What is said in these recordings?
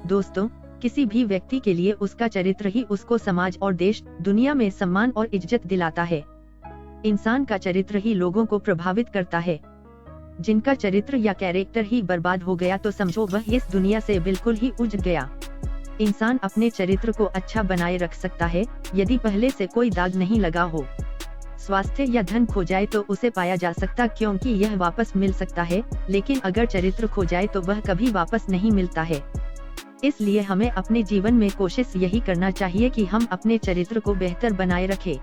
दोस्तों, किसी भी व्यक्ति के लिए उसका चरित्र ही उसको समाज और देश दुनिया में सम्मान और इज्जत दिलाता है। इंसान का चरित्र ही लोगों को प्रभावित करता है। जिनका चरित्र या कैरेक्टर ही बर्बाद हो गया तो समझो वह इस दुनिया से बिल्कुल ही उजड़ गया। इंसान अपने चरित्र को अच्छा बनाए रख सकता है यदि पहले से कोई दाग नहीं लगा हो। स्वास्थ्य या धन खो जाए तो उसे पाया जा सकता क्योंकि यह वापस मिल सकता है, लेकिन अगर चरित्र खो जाए तो वह कभी वापस नहीं मिलता है। इसलिए हमें अपने जीवन में कोशिश यही करना चाहिए कि हम अपने चरित्र को बेहतर बनाए रखें।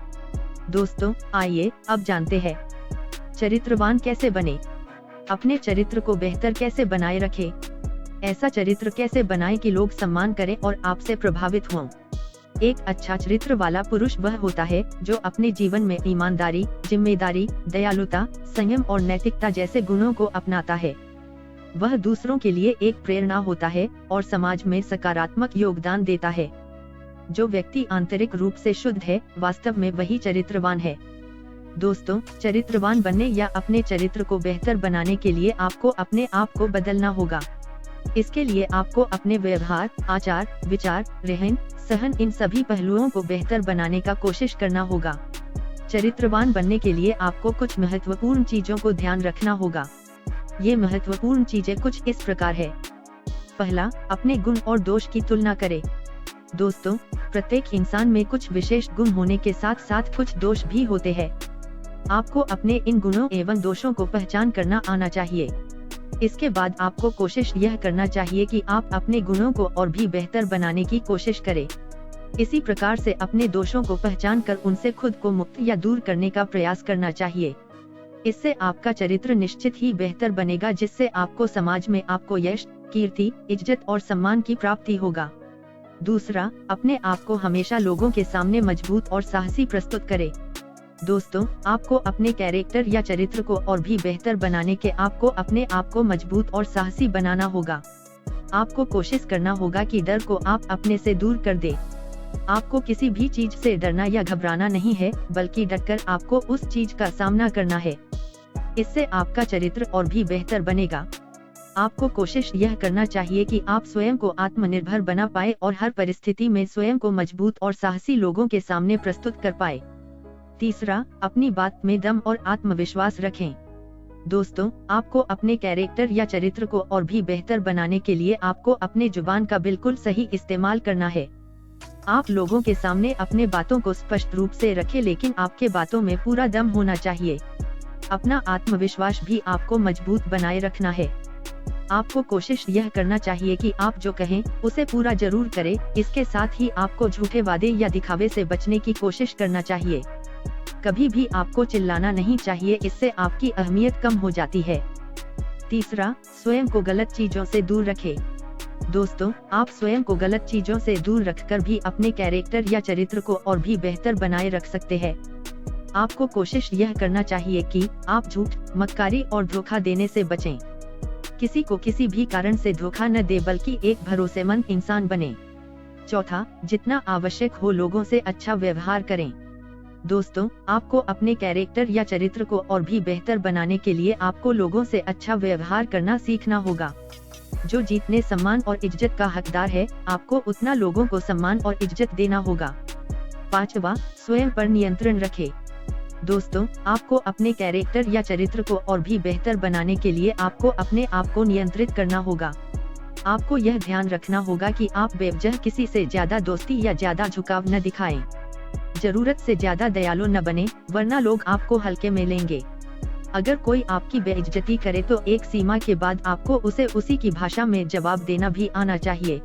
दोस्तों, आइए अब जानते हैं चरित्रवान कैसे बने, अपने चरित्र को बेहतर कैसे बनाए रखें, ऐसा चरित्र कैसे बनाएं कि लोग सम्मान करें और आपसे प्रभावित हों। एक अच्छा चरित्र वाला पुरुष वह होता है जो अपने जीवन में ईमानदारी, जिम्मेदारी, दयालुता, संयम और नैतिकता जैसे गुणों को अपनाता है। वह दूसरों के लिए एक प्रेरणा होता है और समाज में सकारात्मक योगदान देता है। जो व्यक्ति आंतरिक रूप से शुद्ध है, वास्तव में वही चरित्रवान है। दोस्तों, चरित्रवान बनने या अपने चरित्र को बेहतर बनाने के लिए आपको अपने आप को बदलना होगा। इसके लिए आपको अपने व्यवहार, आचार, विचार, रहन सहन इन सभी पहलुओं को बेहतर बनाने का कोशिश करना होगा। चरित्रवान बनने के लिए आपको कुछ महत्वपूर्ण चीजों को ध्यान रखना होगा। ये महत्वपूर्ण चीजें कुछ इस प्रकार है। पहला, अपने गुण और दोष की तुलना करें। दोस्तों, प्रत्येक इंसान में कुछ विशेष गुण होने के साथ साथ कुछ दोष भी होते हैं। आपको अपने इन गुणों एवं दोषों को पहचान करना आना चाहिए। इसके बाद आपको कोशिश यह करना चाहिए कि आप अपने गुणों को और भी बेहतर बनाने की कोशिश करें। इसी प्रकार से अपने दोषों को पहचान कर उनसे खुद को मुक्त या दूर करने का प्रयास करना चाहिए। इससे आपका चरित्र निश्चित ही बेहतर बनेगा, जिससे आपको समाज में आपको यश, कीर्ति, इज्जत और सम्मान की प्राप्ति होगा। दूसरा, अपने आप को हमेशा लोगों के सामने मजबूत और साहसी प्रस्तुत करें। दोस्तों, आपको अपने कैरेक्टर या चरित्र को और भी बेहतर बनाने के आपको अपने आप को मजबूत और साहसी बनाना होगा। आपको कोशिश करना होगा कि डर को आप अपने से दूर कर दे। आपको किसी भी चीज से डरना या घबराना नहीं है, बल्कि डटकर आपको उस चीज का सामना करना है। इससे आपका चरित्र और भी बेहतर बनेगा। आपको कोशिश यह करना चाहिए कि आप स्वयं को आत्मनिर्भर बना पाए और हर परिस्थिति में स्वयं को मजबूत और साहसी लोगों के सामने प्रस्तुत कर पाए। तीसरा, अपनी बात में दम और आत्मविश्वास रखें। दोस्तों, आपको अपने कैरेक्टर या चरित्र को और भी बेहतर बनाने के लिए आपको अपने जुबान का बिल्कुल सही इस्तेमाल करना है। आप लोगों के सामने अपने बातों को स्पष्ट रूप से रखें, लेकिन आपके बातों में पूरा दम होना चाहिए। अपना आत्मविश्वास भी आपको मजबूत बनाए रखना है। आपको कोशिश यह करना चाहिए कि आप जो कहें उसे पूरा जरूर करें। इसके साथ ही आपको झूठे वादे या दिखावे से बचने की कोशिश करना चाहिए। कभी भी आपको चिल्लाना नहीं चाहिए, इससे आपकी अहमियत कम हो जाती है। तीसरा, स्वयं को गलत चीजों से दूर रखें। दोस्तों, आप स्वयं को गलत चीजों से दूर रखकर भी अपने कैरेक्टर या चरित्र को और भी बेहतर बनाए रख सकते हैं। आपको कोशिश यह करना चाहिए कि आप झूठ, मक्कारी और धोखा देने से बचें। किसी को किसी भी कारण से धोखा न दे, बल्कि एक भरोसेमंद इंसान बने। चौथा, जितना आवश्यक हो लोगों से अच्छा व्यवहार करें। दोस्तों, आपको अपने कैरेक्टर या चरित्र को और भी बेहतर बनाने के लिए आपको लोगों से अच्छा व्यवहार करना सीखना होगा। जो जितने सम्मान और इज्जत का हकदार है, आपको उतना लोगों को सम्मान और इज्जत देना होगा। पांचवा, स्वयं पर नियंत्रण रखें। दोस्तों, आपको अपने कैरेक्टर या चरित्र को और भी बेहतर बनाने के लिए आपको अपने आप को नियंत्रित करना होगा। आपको यह ध्यान रखना होगा कि आप बेवजह किसी से ज्यादा दोस्ती या ज्यादा झुकाव न दिखाएं। जरूरत से ज्यादा दयालु न बने, वरना लोग आपको हल्के में लेंगे। अगर कोई आपकी बेइज्जती करे तो एक सीमा के बाद आपको उसे उसी की भाषा में जवाब देना भी आना चाहिए।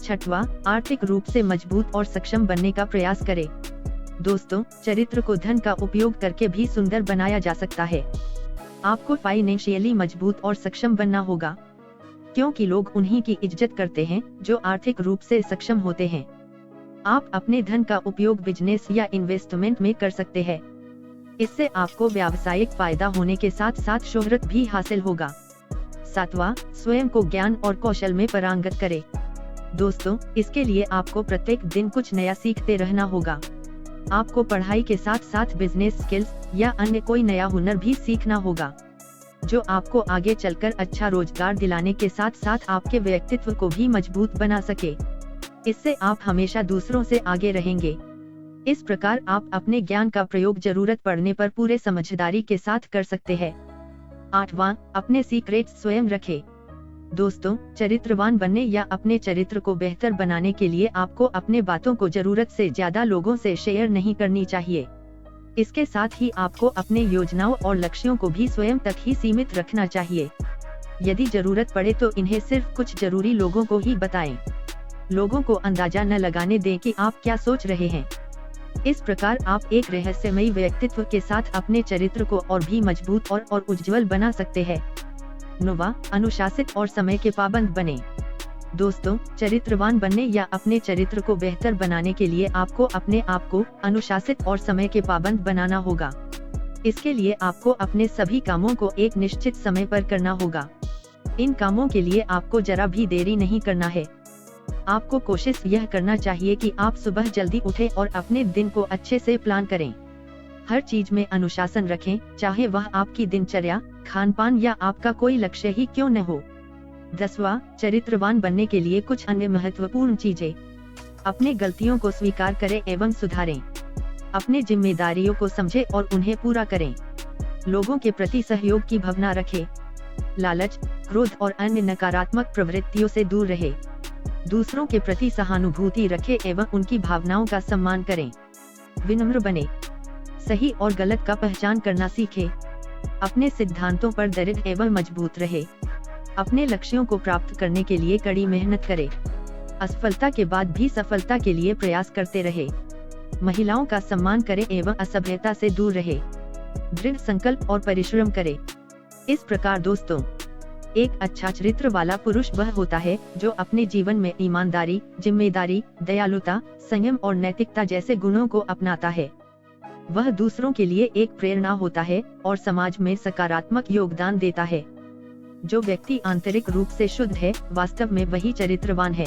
छठवां, आर्थिक रूप से मजबूत और सक्षम बनने का प्रयास करें। दोस्तों, चरित्र को धन का उपयोग करके भी सुंदर बनाया जा सकता है। आपको फाइनेंशियली मजबूत और सक्षम बनना होगा, क्योंकि लोग उन्हीं की इज्जत करते हैं जो आर्थिक रूप से सक्षम होते हैं। आप अपने धन का उपयोग बिजनेस या इन्वेस्टमेंट में कर सकते हैं। इससे आपको व्यावसायिक फायदा होने के साथ साथ शोहरत भी हासिल होगा। सातवां, स्वयं को ज्ञान और कौशल में पारंगत करें। दोस्तों, इसके लिए आपको प्रत्येक दिन कुछ नया सीखते रहना होगा। आपको पढ़ाई के साथ साथ बिजनेस स्किल्स या अन्य कोई नया हुनर भी सीखना होगा। जो आपको आगे चलकर अच्छा रोजगार दिलाने के साथ साथ आपके व्यक्तित्व को भी मजबूत बना सके। इससे आप हमेशा दूसरों से आगे रहेंगे। इस प्रकार आप अपने ज्ञान का प्रयोग जरूरत पड़ने पर पूरे समझदारी के साथ कर सकते हैं। 8वां, अपने सीक्रेट्स स्वयं रखें। दोस्तों, चरित्रवान बनने या अपने चरित्र को बेहतर बनाने के लिए आपको अपने बातों को जरूरत से ज्यादा लोगों से शेयर नहीं करनी चाहिए। इसके साथ ही आपको अपने योजनाओं और लक्ष्यों को भी स्वयं तक ही सीमित रखना चाहिए। यदि जरूरत पड़े तो इन्हें सिर्फ कुछ जरूरी लोगों को ही बताएं। लोगों को अंदाजा न लगाने दें कि आप क्या सोच रहे हैं। इस प्रकार आप एक रहस्यमयी व्यक्तित्व के साथ अपने चरित्र को और भी मजबूत और उज्जवल बना सकते हैं। 9वां, अनुशासित और समय के पाबंद बने। दोस्तों, चरित्रवान बनने या अपने चरित्र को बेहतर बनाने के लिए आपको अपने आप को अनुशासित और समय के पाबंद बनाना होगा। इसके लिए आपको अपने सभी कामों को एक निश्चित समय पर करना होगा। इन कामों के लिए आपको जरा भी देरी नहीं करना है। आपको कोशिश यह करना चाहिए कि आप सुबह जल्दी उठें और अपने दिन को अच्छे से प्लान करें। हर चीज में अनुशासन रखें, चाहे वह आपकी दिनचर्या, खान पान या आपका कोई लक्ष्य ही क्यों न हो। 10वां, चरित्रवान बनने के लिए कुछ अन्य महत्वपूर्ण चीजें। अपने गलतियों को स्वीकार करें एवं सुधारें। अपने जिम्मेदारियों को समझें और उन्हें पूरा करें। लोगों के प्रति सहयोग की भावना रखें। लालच, क्रोध और अन्य नकारात्मक प्रवृत्तियों से दूर रहे। दूसरों के प्रति सहानुभूति रखें एवं उनकी भावनाओं का सम्मान करें। विनम्र बने। सही और गलत का पहचान करना सीखें। अपने सिद्धांतों पर दृढ़ एवं मजबूत रहे। अपने लक्ष्यों को प्राप्त करने के लिए कड़ी मेहनत करें। असफलता के बाद भी सफलता के लिए प्रयास करते रहे। महिलाओं का सम्मान करें एवं असभ्यता से दूर रहे। दृढ़ संकल्प और परिश्रम करें। इस प्रकार दोस्तों, एक अच्छा चरित्र वाला पुरुष वह होता है जो अपने जीवन में ईमानदारी, जिम्मेदारी, दयालुता, संयम और नैतिकता जैसे गुणों को अपनाता है। वह दूसरों के लिए एक प्रेरणा होता है और समाज में सकारात्मक योगदान देता है। जो व्यक्ति आंतरिक रूप से शुद्ध है, वास्तव में वही चरित्रवान है।